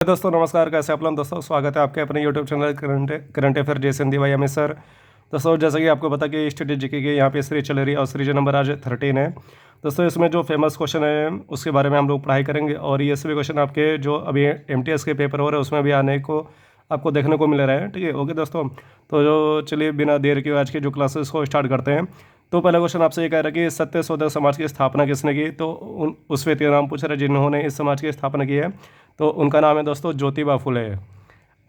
दोस्तों नमस्कार, कैसे आप लोग दोस्तों। स्वागत है आपके अपने यूट्यूब चैनल करंट अफेयर जैसे हिंदी भाई हमें सर। दोस्तों जैसा कि आपको पता कि स्टडी जीके की यहाँ पे सीरीज चल रही है और सीरीज नंबर आज 13 है। दोस्तों इसमें जो फेमस क्वेश्चन है उसके बारे में हम लोग पढ़ाई करेंगे और ये सभी क्वेश्चन आपके जो अभी एमटीएस के पेपर हो रहे हैं उसमें भी आने को आपको देखने को मिल रहा है। ठीक है, ओके दोस्तों। तो जो चलिए बिना देर के आज की जो क्लासेस को स्टार्ट करते हैं। तो पहला क्वेश्चन आपसे ये कह रहा है कि सत्यशोधक समाज की स्थापना किसने की। तो उस व्यक्ति का नाम पूछ रहे जिन्होंने इस समाज की स्थापना की है। तो उनका नाम है दोस्तों ज्योतिबा फुले।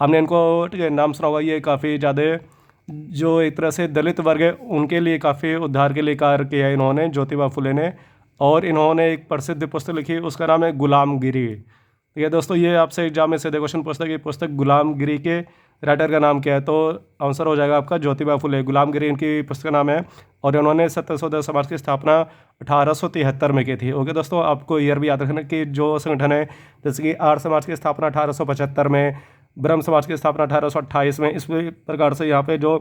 हमने इनको ठीक है नाम सुना होगा। ये काफ़ी ज़्यादा जो एक तरह से दलित वर्ग है उनके लिए काफ़ी उद्धार के लिए कार्य किया है इन्होंने, ज्योतिबा फुले ने। और इन्होंने एक प्रसिद्ध पुस्तक लिखी, उसका नाम है गुलामगिरी। ठीक है दोस्तों, ये आपसे एग्जाम में सीधे क्वेश्चन पूछता है कि पुस्तक गुलामगिरी के राइटर का नाम क्या है। तो आंसर हो जाएगा आपका ज्योतिबा फुले। गुलामगिरी इनकी पुस्तक का नाम है और इन्होंने सत्यशोधक समाज की स्थापना 1873 में की थी। ओके दोस्तों, आपको ईयर भी याद रखना कि जो संगठन है जैसे कि आर्य समाज की स्थापना 1875 में, ब्रह्म समाज की स्थापना 1828 में, इस प्रकार से यहाँ पे जो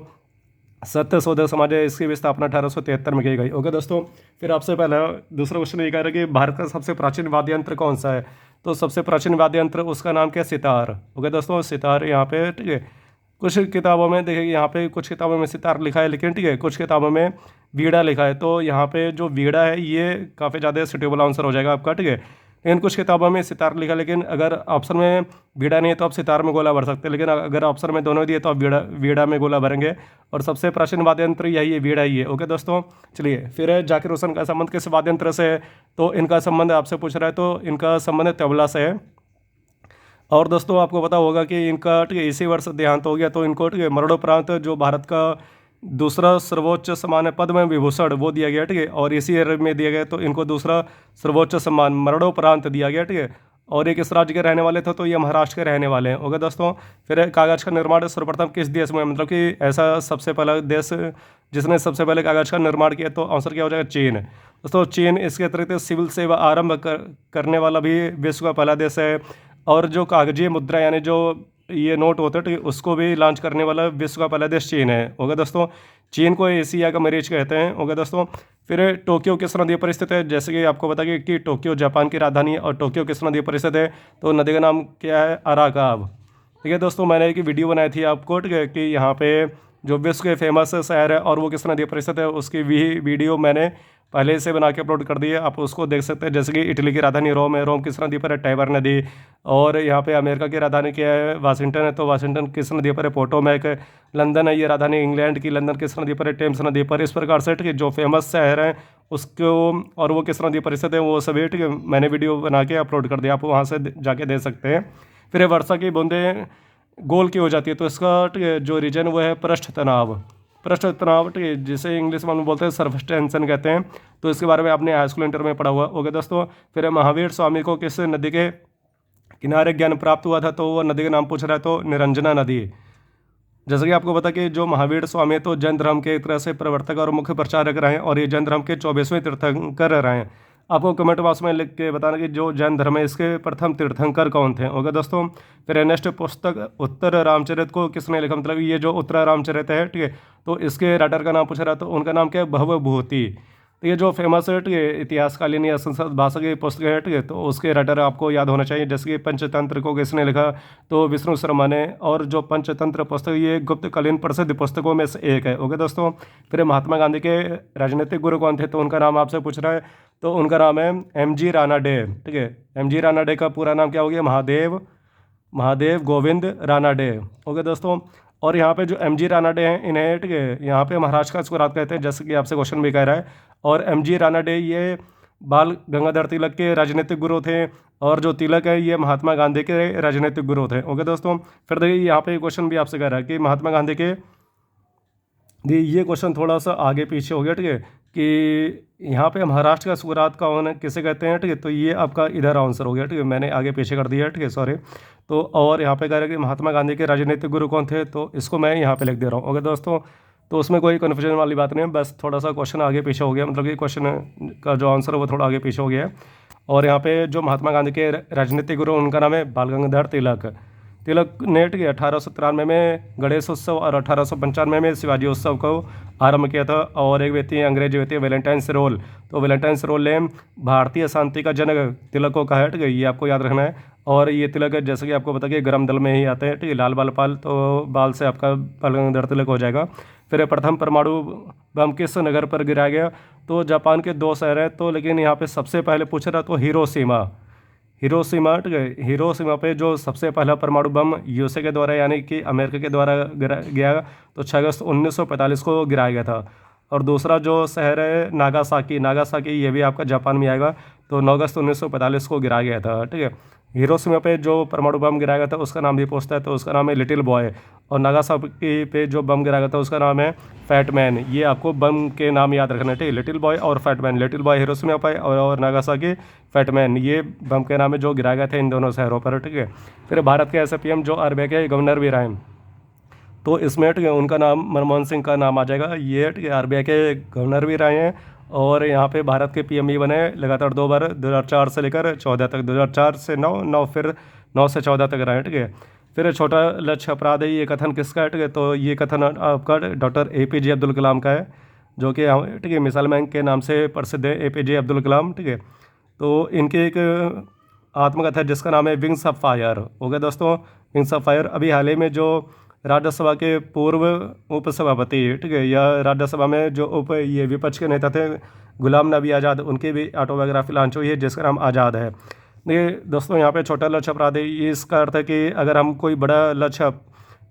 सत्यशोधक समाज है इसकी भी स्थापना 1873 में की गई। ओके दोस्तों, फिर आपसे पहला दूसरा क्वेश्चन ये कह रहा है कि भारत का सबसे प्राचीन वाद्य यंत्र कौन सा है। तो सबसे प्राचीन वाद्य यंत्र उसका नाम क्या है, सितार। ओके दोस्तों, सितार यहाँ पे ठीक है। कुछ किताबों में देखिए, यहाँ पे कुछ किताबों में सितार लिखा है, लेकिन ठीक है कुछ किताबों में वीणा लिखा है। तो यहाँ पे जो वीणा है ये काफ़ी ज़्यादा सूटेबल आंसर हो जाएगा आपका। ठीक है, लेकिन कुछ किताबों में सितार लिखा, लेकिन अगर ऑप्शन में वीणा नहीं है तो आप सितार में गोला भर सकते हैं, लेकिन अगर ऑप्शन में दोनों दिए तो आप वीणा में गोला भरेंगे। और सबसे प्राचीन वाद्य यंत्र यही है, वीणा ही है। ओके दोस्तों, चलिए फिर है जाकिर हुसैन का संबंध किस वाद्य यंत्र से है। तो इनका संबंध आपसे पूछ रहा है, तो इनका संबंध तबला से है। और दोस्तों आपको पता होगा कि इनका ठीक है इसी वर्ष देहांत हो गया। तो इनको ठीक है मरणोपरांत जो भारत का दूसरा सर्वोच्च सम्मान है पद्म विभूषण वो दिया गया। ठीक है, और इसी ईयर में दिया गया। तो इनको दूसरा सर्वोच्च सम्मान मरणोपरांत दिया गया। ठीक है, और ये किस राज्य के रहने वाले थे। तो ये महाराष्ट्र के रहने वाले हैं। ओके दोस्तों, फिर कागज का निर्माण सर्वप्रथम किस देश में, मतलब कि ऐसा सबसे पहला देश जिसने सबसे पहले कागज का निर्माण किया। तो आंसर क्या हो जाएगा, चीन। दोस्तों चीन इसके अतिरिक्त सिविल सेवा आरंभ करने वाला भी विश्व का पहला देश है। और जो कागजी मुद्रा यानी जो ये नोट होते हैं ठीक है उसको भी लॉन्च करने वाला विश्व का पहला देश चीन है। ओके दोस्तों, चीन को एशिया का मरीज कहते हैं। ओके दोस्तों, फिर टोक्यो किस नदी पर स्थित है। जैसे कि आपको बता कि टोक्यो जापान की राजधानी है और टोक्यो किस नदी पर स्थित है। तो नदी का नाम क्या है, अराकाव। ठीक है दोस्तों, मैंने एक वीडियो बनाई थी आपको ठीक है कि यहाँ पे जो विश्व के फेमस शहर है और वो किस नदी पर स्थित है, उसकी भी वीडियो मैंने पहले से बना के अपलोड कर दी है, आप उसको देख सकते हैं। जैसे कि इटली की राजधानी रोम है, रोम किस नदी पर है, टाइबर नदी। और यहाँ पे अमेरिका की राजधानी क्या है, वाशिंगटन है, तो वाशिंगटन किस नदी पर है, पोटोमैक। लंदन है ये राजधानी इंग्लैंड की, लंदन किस नदी पर है, टेम्स नदी पर। इस प्रकार से ठीक है जो फेमस शहर हैं उसको और वो किस नदी पर स्थित है वो सभी ठीक है मैंने वीडियो बना के अपलोड कर दिया, आप वहाँ से जाके देख सकते हैं। फिर वर्षा की बूंदें गोल की हो जाती है। तो इसका ठीक है जो रीजन वो है पृष्ठ तनाव। पृष्ठ तनाव ठीक है जिसे इंग्लिश में हम बोलते हैं सरफेस टेंशन कहते हैं। तो इसके बारे में आपने हाई स्कूल इंटर में पढ़ा हुआ। ओके दोस्तों, फिर महावीर स्वामी को किस नदी के किनारे ज्ञान प्राप्त हुआ था। तो वो नदी का नाम पूछ रहा है, तो निरंजना नदी। जैसे कि आपको पता कि जो महावीर स्वामी है तो जैन धर्म के एक तरह से प्रवर्तक और मुख्य प्रचारक रहे हैं और ये जैन धर्म के 24वें तीर्थंकर रहे हैं। आपको कमेंट बॉक्स में लिख के बताना कि जो जैन धर्म है इसके प्रथम तीर्थंकर कौन थे। ओके दोस्तों, फिर नेक्स्ट पुस्तक उत्तर रामचरित को किसने लिखा, मतलब ये जो उत्तर रामचरित है ठीक है तो इसके राइटर का नाम पूछ रहा है। तो उनका नाम क्या है, भवभूति। तो ये जो फेमस है ठीक है इतिहासकालीन या संस्कृत भाषा की पुस्तक है ठीक है तो उसके राइटर आपको याद होना चाहिए। जैसे कि पंचतंत्र को किसने लिखा, तो विष्णु शर्मा ने। और जो पंचतंत्र पुस्तक ये गुप्तकालीन प्रसिद्ध पुस्तकों में से एक है। ओके दोस्तों, फिर महात्मा गांधी के राजनीतिक गुरु कौन थे। तो उनका नाम आपसे पूछ रहा है, तो उनका नाम है एम.जी. रानाडे। ठीक है, एम.जी. रानाडे का पूरा नाम क्या हो गया, महादेव गोविंद रानाडे। ओके दोस्तों, और यहाँ पे जो एम.जी. रानाडे हैं इन्हें ठीक है यहाँ पे महाराष्ट्र का सुकरात कहते हैं, जैसे कि आपसे क्वेश्चन भी कह रहा है। और एम.जी. रानाडे ये बाल गंगाधर तिलक के राजनीतिक गुरु थे और जो तिलक है ये महात्मा गांधी के राजनीतिक गुरु थे। ओके दोस्तों, फिर देखिए यहाँ पे क्वेश्चन भी आपसे कह रहा है कि महात्मा गांधी के ये क्वेश्चन थोड़ा सा आगे पीछे हो गया। ठीक है, कि यहाँ पे महाराष्ट्र का सुकरात कौन किसे कहते हैं। ठीक है, तो ये आपका इधर आंसर हो गया। ठीक है, मैंने आगे पीछे कर दिया। ठीक है, सॉरी। तो और यहाँ पे कह रहा है कि महात्मा गांधी के राजनीतिक गुरु कौन थे, तो इसको मैं यहाँ पे लिख दे रहा हूँ। ओके दोस्तों, तो उसमें कोई कन्फ्यूजन वाली बात नहीं है, बस थोड़ा सा क्वेश्चन आगे पीछे हो गया, मतलब कि क्वेश्चन का जो आंसर है वो थोड़ा आगे पीछे हो गया है। और यहाँ पे जो महात्मा गांधी के राजनीतिक गुरु उनका नाम है बाल गंगाधर तिलक। तिलक ने 1893 में गणेश उत्सव और 1895 में शिवाजी उत्सव को आरंभ किया था। और एक व्यक्ति अंग्रेजी व्यक्ति वैलेंटाइन रोल, तो वैलेंटाइन रोल ने भारतीय शांति का जनक तिलक को कहा है। ठीक है, ये आपको याद रखना है। और ये तिलक जैसे कि आपको पता कि गर्म दल में ही आते हैं, ठीक है। लाल बाल पाल तो बाल से आपका पालगंगर तिलक हो जाएगा। फिर प्रथम परमाणु बम किस नगर पर गिराया गया? तो जापान के 2 शहर हैं, तो लेकिन यहाँ पे सबसे पहले पूछ रहा तो हिरोशिमा। हिरोशिमा, ठीक है। हिरोशिमा पे जो सबसे पहला परमाणु बम यूएसए के द्वारा यानी कि अमेरिका के द्वारा गिरा गया, तो 6 अगस्त 1945 को गिराया गया था। और दूसरा जो शहर है नागासाकी, नागासाकी ये भी आपका जापान में आएगा, तो 9 अगस्त 1945 को गिराया गया था, ठीक है। हिरोशिमा पे जो परमाणु बम गिराया गया था उसका नाम भी पूछता है, तो उसका नाम है लिटिल बॉय। और नागासाकी पे जो बम गिराया गया था उसका नाम है फैट मैन। ये आपको बम के नाम याद रखना है, ठीक है। लिटिल बॉय और fat man, little boy Hiroshima पे और नागासाकी फैट मैन, ये बम के नाम है जो गिराया गया था इन दोनों शहरों पर, ठीक है। फिर भारत के ऐसे पीएम जो आरबीआई के गवर्नर भी रहे, तो इसमें, ठीक है, उनका नाम मनमोहन सिंह का नाम आ जाएगा। ये, ठीक है, आरबीआई के गवर्नर भी रहे हैं और यहाँ पे भारत के पीएम भी बने लगातार 2 बार, 2004 से लेकर 14 तक, 2004 से 9 फिर 9 से 14 तक रहे, ठीक है। फिर छोटा लक्ष्य अपराध है, ये कथन किसका है? ठीक है, तो ये कथन आपका डॉक्टर एपीजे अब्दुल कलाम का है, जो कि, ठीक है, मिसाइल मैन के नाम से प्रसिद्ध है एपीजे अब्दुल कलाम, ठीक है। तो इनकी एक आत्मकथा है जिसका नाम है विंग्स ऑफ फायर, हो गया दोस्तों, विंग्स ऑफ फायर। अभी हाल ही में जो राज्यसभा के पूर्व उपसभापति, ठीक है, या राज्यसभा में जो ये विपक्ष के नेता थे गुलाम नबी आज़ाद, उनकी भी ऑटोबायोग्राफी लॉन्च हुई है जिसका नाम आज़ाद है। देखिए दोस्तों, यहाँ पे छोटा लक्ष्य अपराध है, ये इसका अर्थ है कि अगर हम कोई बड़ा लक्ष्य,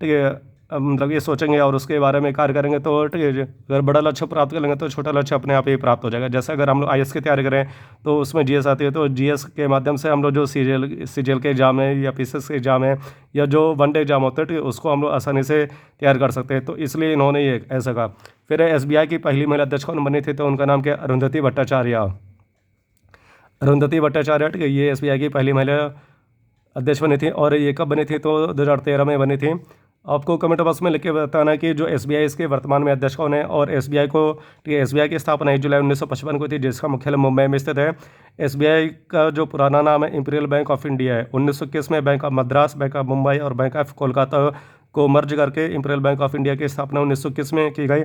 ठीक है, मतलब ये सोचेंगे और उसके बारे में कार्य करेंगे तो, ठीक है, अगर बड़ा लक्ष्य प्राप्त कर लेंगे तो छोटा लक्ष्य अपने आप ही प्राप्त हो जाएगा। जैसे अगर हम लोग आईएएस की तैयारी करें तो उसमें जीएस आती है, तो जीएस के माध्यम से हम लोग जो सीजीएल के एग्जाम है या पीसीएस के एग्जाम है या जो वनडे एग्जाम होते हैं, ठीक है, उसको हम लोग आसानी से तैयार कर सकते हैं। तो इसलिए इन्होंने ये ऐसा कहा। फिर एसबीआई की पहली महिला अध्यक्ष कौन बनी थी? तो उनका नाम क्या? अरुंधति भट्टाचार्य। अरुंधति भट्टाचार्य, ठीक है, ये एसबीआई की पहली महिला अध्यक्ष बनी थी। और ये कब बनी थी? तो 2013 में बनी थी। आपको कमेंट बॉक्स में लिख के बताना कि जो एसबीआई इसके वर्तमान में अध्यक्ष कौन है। और एसबीआई को, ठीक है, एसबीआई की स्थापना 1 जुलाई 1955 को थी, जिसका मुख्यालय मुंबई में स्थित है। एसबीआई का जो पुराना नाम है इंपीरियल बैंक ऑफ इंडिया है। 1921 में bank of Madras, bank of Mumbai और बैंक ऑफ कोलकाता को मर्ज करके इंपीरियल बैंक ऑफ इंडिया की स्थापना 1921 में की गई।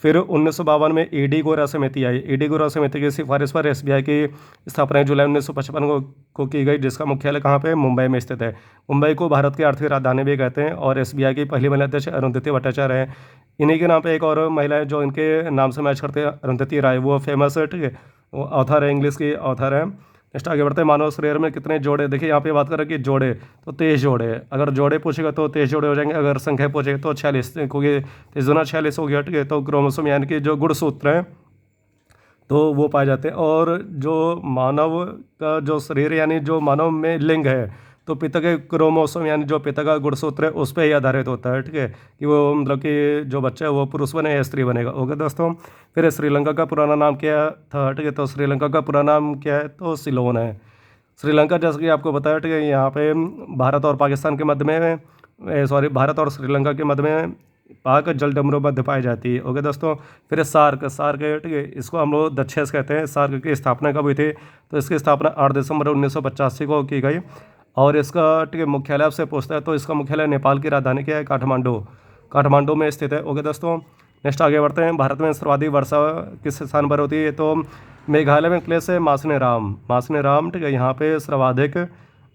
फिर 1952 में ईडी गोरा समिति आई। ईडी गोरा समिति की सिफारिश पर एसबीआई की स्थापना जुलाई 1955 को की गई, जिसका मुख्यालय कहाँ पे? मुंबई में स्थित है। मुंबई को भारत की आर्थिक राजधानी भी कहते हैं। और एसबीआई की पहली महिला अध्यक्ष अरुंधति भट्टाचार्य है। इन्हीं के नाम पे एक और महिला है जो इनके नाम से मैच करते हैं, अरुंधति राय, वो फेमस है, ठीक है, वो ऑथर है, इंग्लिश की ऑथर है। नेक्स्ट आगे बढ़ते हैं। मानव शरीर में कितने जोड़े? देखिए यहाँ पे बात करें कि जोड़े, तो 23 जोड़े। अगर जोड़े पूछेगा तो 23 जोड़े हो जाएंगे, अगर संख्या पूछेगा तो 46, क्योंकि 23 दूना 46 हो गया, ठीक है। तो क्रोमोसोम यानी कि जो गुणसूत्र हैं तो वो पाए जाते हैं। और जो मानव का जो शरीर यानी जो मानव में लिंग है, तो पिता के क्रोमोसोम यानी जो पिता का गुणसूत्र है उस पर ही आधारित होता है, ठीक है, कि वो मतलब कि जो बच्चा है वो पुरुष बने या स्त्री बनेगा। ओके दोस्तों। फिर श्रीलंका का पुराना नाम क्या था? ठीक है, तो श्रीलंका का पुराना नाम क्या है? तो सिलोन है। श्रीलंका, जैसे कि आपको बताया, ठीक है, यहाँ पे भारत और पाकिस्तान के मध्य में, सॉरी, भारत और श्रीलंका के मध्य में पाक जलडमरू मध्य पाई जाती है। ओके दोस्तों। फिर सार्क, सार्क है, ठीक है, इसको हम लोग दक्षेस कहते हैं। सार्क की स्थापना कब हुई थी? तो इसकी स्थापना 8 दिसंबर 1985 को की गई। और इसका, ठीक है, मुख्यालय आपसे पूछता है तो इसका मुख्यालय नेपाल की राजधानी क्या है? काठमांडू, काठमांडू में स्थित है। ओके दोस्तों। नेक्स्ट आगे बढ़ते हैं। भारत में सर्वाधिक वर्षा किस स्थान पर होती है? तो मेघालय में प्लेस है मासने राम, ठीक है, यहाँ पे सर्वाधिक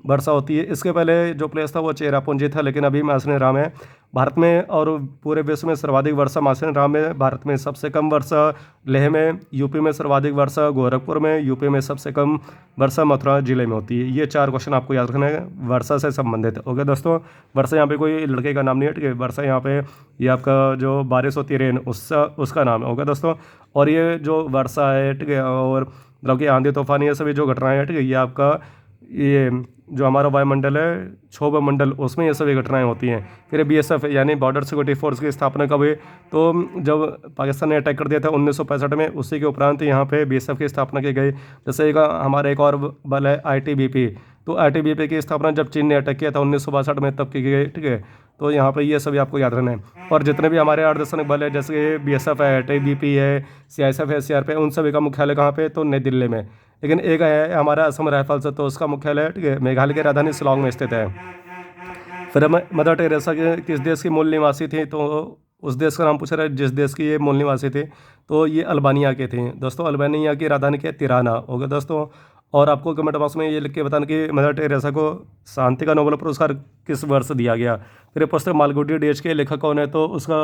वर्षा होती है। इसके पहले जो प्लेस था वो चेरापूंजी था, लेकिन अभी मासने राम है। भारत में और पूरे विश्व में सर्वाधिक वर्षा मासने राम में। भारत में सबसे कम वर्षा लेह में, यूपी में सर्वाधिक वर्षा गोरखपुर में, यूपी में सबसे कम वर्षा मथुरा जिले में होती है। ये 4 क्वेश्चन आपको याद रखना है वर्षा से संबंधित। ओके दोस्तों। वर्षा यहाँ पे कोई लड़के का नाम नहीं है, ठीक है, वर्षा यहाँ पे ये आपका जो बारिश होती है, रेन, उसका नाम है। ओके दोस्तों। और ये जो वर्षा है, ठीक है, और मतलब कि आंधी तूफान, ये सभी जो घटनाएं हैं, ठीक है, ये आपका ये जो हमारा वायुमंडल है, क्षोभ मंडल, उसमें ये सभी घटनाएं होती हैं। फिर बीएसएफ यानी बॉर्डर सिक्योरिटी फोर्स की स्थापना कब हुई? तो जब पाकिस्तान ने अटैक कर दिया था 1965 में, उसी के उपरांत यहाँ पे बीएसएफ की स्थापना की गई। जैसे हमारा एक और बल है आईटीबीपी, तो आईटीबीपी की स्थापना जब चीन ने अटैक किया था 1962 में, तब की गई, ठीक है। तो यहाँ पे ये सभी आपको याद रहना है। और जितने भी हमारे अर्धसैनिक बल है, जैसे बीएसएफ है, आईटीबीपी है, सीआईएसएफ है, सीआरपीएफ है, उन सभी का मुख्यालय कहाँ पे? तो नई दिल्ली में। लेकिन एक है हमारा असम राइफल्स, तो उसका मुख्यालय, ठीक है, मेघालय की राजधानी शिलांग में स्थित है। फिर मदर टेरेसा किस देश की मूल निवासी थी? तो उस देश का नाम पूछ रहा है जिस देश की ये मूल निवासी थी, तो ये अल्बानिया के थे दोस्तों। अल्बानिया की राजधानी क्या है? तिराना। ओके दोस्तों। और आपको कमेंट बॉक्स में ये लिख के बताना कि मदर टेरेसा को शांति का नोबेल पुरस्कार किस वर्ष दिया गया। फिर ये पूछते हैं मालगुडी डेज के लेखक कौन है, तो उसका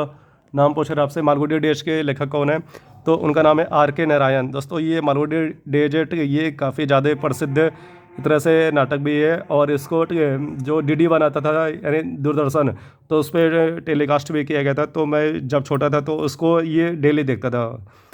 नाम पूछ रहे हैं आपसे। मालगुडी डेज के लेखक कौन है, तो उनका नाम है R.K. नारायण। दोस्तों ये मालगुडी डेज ये काफ़ी ज़्यादा प्रसिद्ध एक तरह से नाटक भी है, और इसको जो DD बनाता था यानी दूरदर्शन, तो उस पर टेलीकास्ट भी किया गया था। तो मैं जब छोटा था तो उसको ये डेली देखता था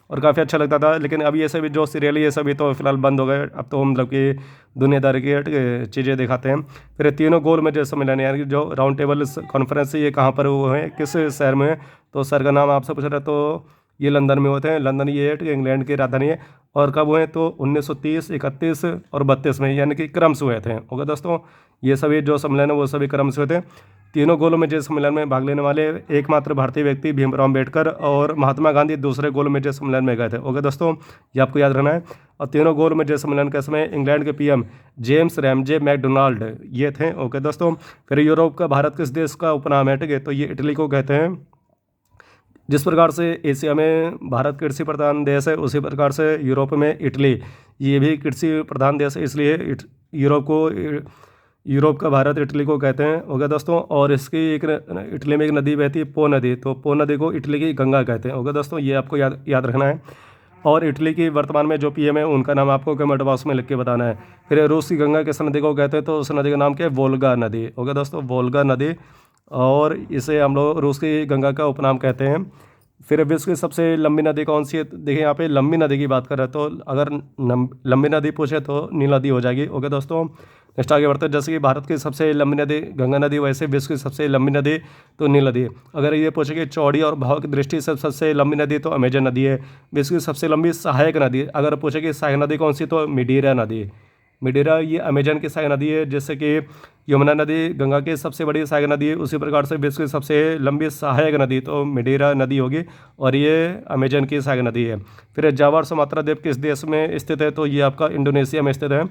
और काफ़ी अच्छा लगता था। लेकिन अब ये सभी जो सीरियल ये सभी तो फिलहाल बंद हो गए। अब तो हम मतलब कि दुनियादारी की चीज़ें दिखाते हैं। फिर तीनों गोल मेज सम्मेलन यानी कि जो राउंड टेबल कॉन्फ्रेंस ये कहाँ पर वो है, किस शहर में है, तो शहर का नाम आपसे पूछ रहा है, तो ये लंदन में होते हैं। लंदन ये है इंग्लैंड की राजधानी है। और कब हुए, तो 1930, 31 और 32 में, यानी कि क्रम से हुए थे। ओके दोस्तों, ये सभी जो सम्मेलन है वो सभी क्रम से हुए थे। तीनों गोल मेज सम्मेलन में भाग लेने वाले एकमात्र भारतीय व्यक्ति भीमराव अम्बेडकर और महात्मा गांधी दूसरे गोल मेज सम्मेलन में गए थे। ओके दोस्तों, ये आपको याद रखना है। और तीनों गोल मेज सम्मेलन के समय इंग्लैंड के PM जेम्स रैमजे मैकडोनाल्ड ये थे। ओके दोस्तों, फिर यूरोप का भारत किस देश का उपनाम है, ठीक है, तो ये इटली को कहते हैं। जिस प्रकार से एशिया में भारत कृषि प्रधान देश है, उसी प्रकार से यूरोप में इटली ये भी कृषि प्रधान देश है, इसलिए यूरोप का भारत इटली को कहते हैं। हो गया दोस्तों। और इसकी इटली में एक नदी बहती है, पो नदी, तो पो नदी को इटली की गंगा कहते हैं। हो गया दोस्तों, ये आपको याद रखना है। और इटली की वर्तमान में जो PM है उनका नाम आपको कमेंट बॉक्स में लिख के बताना है। फिर रूस की गंगा किस नदी को कहते हैं, तो उस नदी का नाम क्या है, वोल्गा नदी। हो गया दोस्तों, वोल्गा नदी, और इसे हम लोग रूस की गंगा का उपनाम कहते हैं। फिर विश्व की सबसे लंबी नदी कौन सी है, देखिए यहाँ पे लंबी नदी की बात कर रहे हैं, तो अगर लंबी नदी पूछे तो नील नदी हो जाएगी। ओके दोस्तों, नेक्स्ट आगे बढ़ते हैं। जैसे कि भारत की सबसे लंबी नदी गंगा नदी, वैसे विश्व की सबसे लंबी नदी तो नील नदी। अगर ये पूछे कि चौड़ी और भाव की दृष्टि से सबसे लंबी नदी, तो अमेजन नदी है। विश्व की सबसे लंबी सहायक नदी, अगर पूछे कि सहायक नदी कौन सी, तो मिडीरा नदी। मिडीरा ये अमेजन की सहायक नदी है। जैसे कि यमुना नदी गंगा की सबसे बड़ी सहायक नदी है, उसी प्रकार से विश्व की सबसे लंबी सहायक नदी तो मिडीरा नदी होगी, और ये अमेजन की सहायक नदी है। फिर जावा और सुमात्रा द्वीप किस देश में स्थित है, तो ये आपका इंडोनेशिया में स्थित है,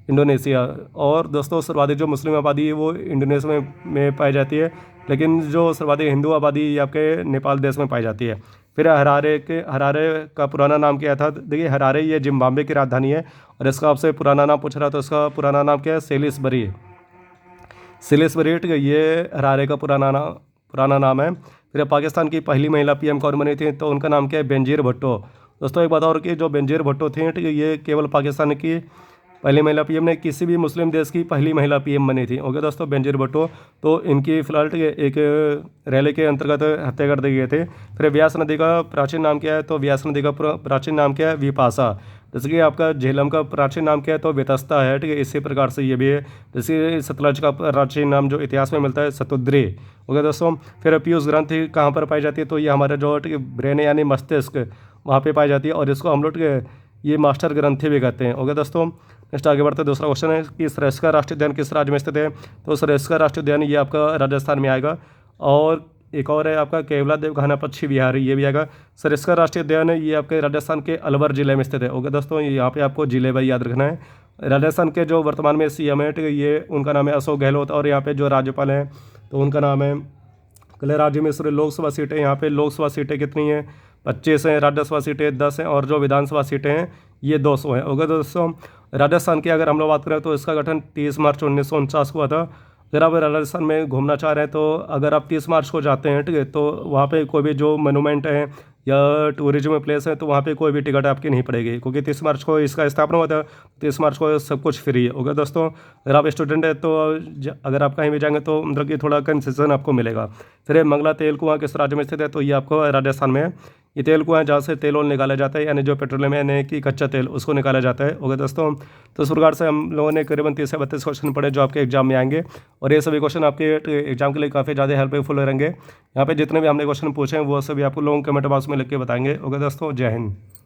इंडोनेशिया। और दोस्तों सर्वाधिक जो मुस्लिम आबादी है वो इंडोनेशिया में पाई जाती है, लेकिन जो सर्वाधिक हिंदू आबादी ये आपके नेपाल देश में पाई जाती है। फिर हरारे का पुराना नाम क्या था, देखिए हरारे ये जिम्बाब्वे की राजधानी है, और इसका आपसे पुराना नाम पूछ रहा, तो इसका पुराना नाम क्या है, सेलिसबरी। ठीक है, ये हरारे का पुराना नाम है। फिर पाकिस्तान की पहली महिला PM कौन बनी थी, तो उनका नाम क्या है, बेनजीर भुट्टो। दोस्तों एक बात और कि जो बेनजीर भुट्टो थी, ठीक है, ये केवल पाकिस्तान की पहली महिला PM ने किसी भी मुस्लिम देश की पहली महिला PM बनी थी। ओके दोस्तों, बेनजीर भुट्टो, तो इनकी फिलहाल एक रैली के अंतर्गत हत्या कर दी गई थी। फिर व्यास नदी का प्राचीन नाम क्या है, तो व्यास नदी का प्राचीन नाम क्या है, विपाशा। जैसे कि आपका झेलम का प्राचीन नाम क्या है, तो वेतस्ता है, ठीक है, इसी प्रकार से ये भी है। जैसे सतलज का प्राचीन नाम जो इतिहास में मिलता है, सतुद्री। ओके दोस्तों, फिर पीयूष ग्रंथि कहाँ पर पाई जाती है, तो ये हमारे जो ठीक है ब्रेन यानी मस्तिष्क वहाँ पे पाई जाती है, और इसको हम लोग ये मास्टर ग्रंथि भी कहते हैं। ओके दोस्तों, नेक्स्ट आगे बढ़ते हैं। दूसरा क्वेश्चन है कि सरिस्का राष्ट्रीय उद्यान किस राज्य में स्थित है, तो सरिस्का राष्ट्रीय उद्यान ये आपका राजस्थान में आएगा। और एक और है आपका केवला देवघाना पक्षी विहार, ये भी आएगा। सरिस्का राष्ट्रीय उद्यान है ये आपके राजस्थान के अलवर जिले में स्थित है। ओके दोस्तों, यहाँ पे आपको जिले भाई याद रखना है। राजस्थान के जो वर्तमान में CM है, ठीक है, ये उनका नाम है अशोक गहलोत, और यहाँ पे जो राज्यपाल हैं तो उनका नाम है कलराज मिश्र। लोकसभा सीटें, यहाँ पे लोकसभा सीटें कितनी हैं, 25 हैं। राज्यसभा सीटें 10 हैं, और जो विधानसभा सीटें हैं ये 200 हैं। ओके दोस्तों, राजस्थान की अगर हम लोग बात करें तो इसका गठन 30 मार्च 1949 को हुआ था। अगर आप राजस्थान में घूमना चाह रहे हैं तो अगर आप 30 मार्च को जाते हैं, ठीक है, तो वहाँ पे कोई भी जो मोनूमेंट है या टूरिज्म प्लेस है, तो वहाँ पे कोई भी टिकट आपकी नहीं पड़ेगी, क्योंकि 30 मार्च को इसका स्थापना हुआ था। 30 मार्च को सब कुछ फ्री है। ओके दोस्तों, अगर आप स्टूडेंट है तो अगर आप कहीं भी जाएंगे तो मतलब कि थोड़ा कंसेशन आपको मिलेगा। फिर मंगला तेल कुआं किस राज्य में स्थित है, तो ये आपको राजस्थान में है। ये तेल कुआं जहाँ से तेल निकाला जाता है, यानी जो पेट्रोलियम यानी कि कच्चा तेल उसको निकाला जाता है। ओके दोस्तों, तो इस प्रकार से हम लोगों ने करीबन 30 से 32 क्वेश्चन पढ़े जो आपके एग्जाम में आएंगे, और ये सभी क्वेश्चन आपके एग्जाम के लिए काफ़ी ज़्यादा हेल्पफुल रहेंगे। यहाँ पे जितने भी हमने क्वेश्चन पूछे हैं वो सभी आपको लोगों कमेंट बॉक्स में लिख के बताएंगे। ओके दोस्तों, जय हिंद।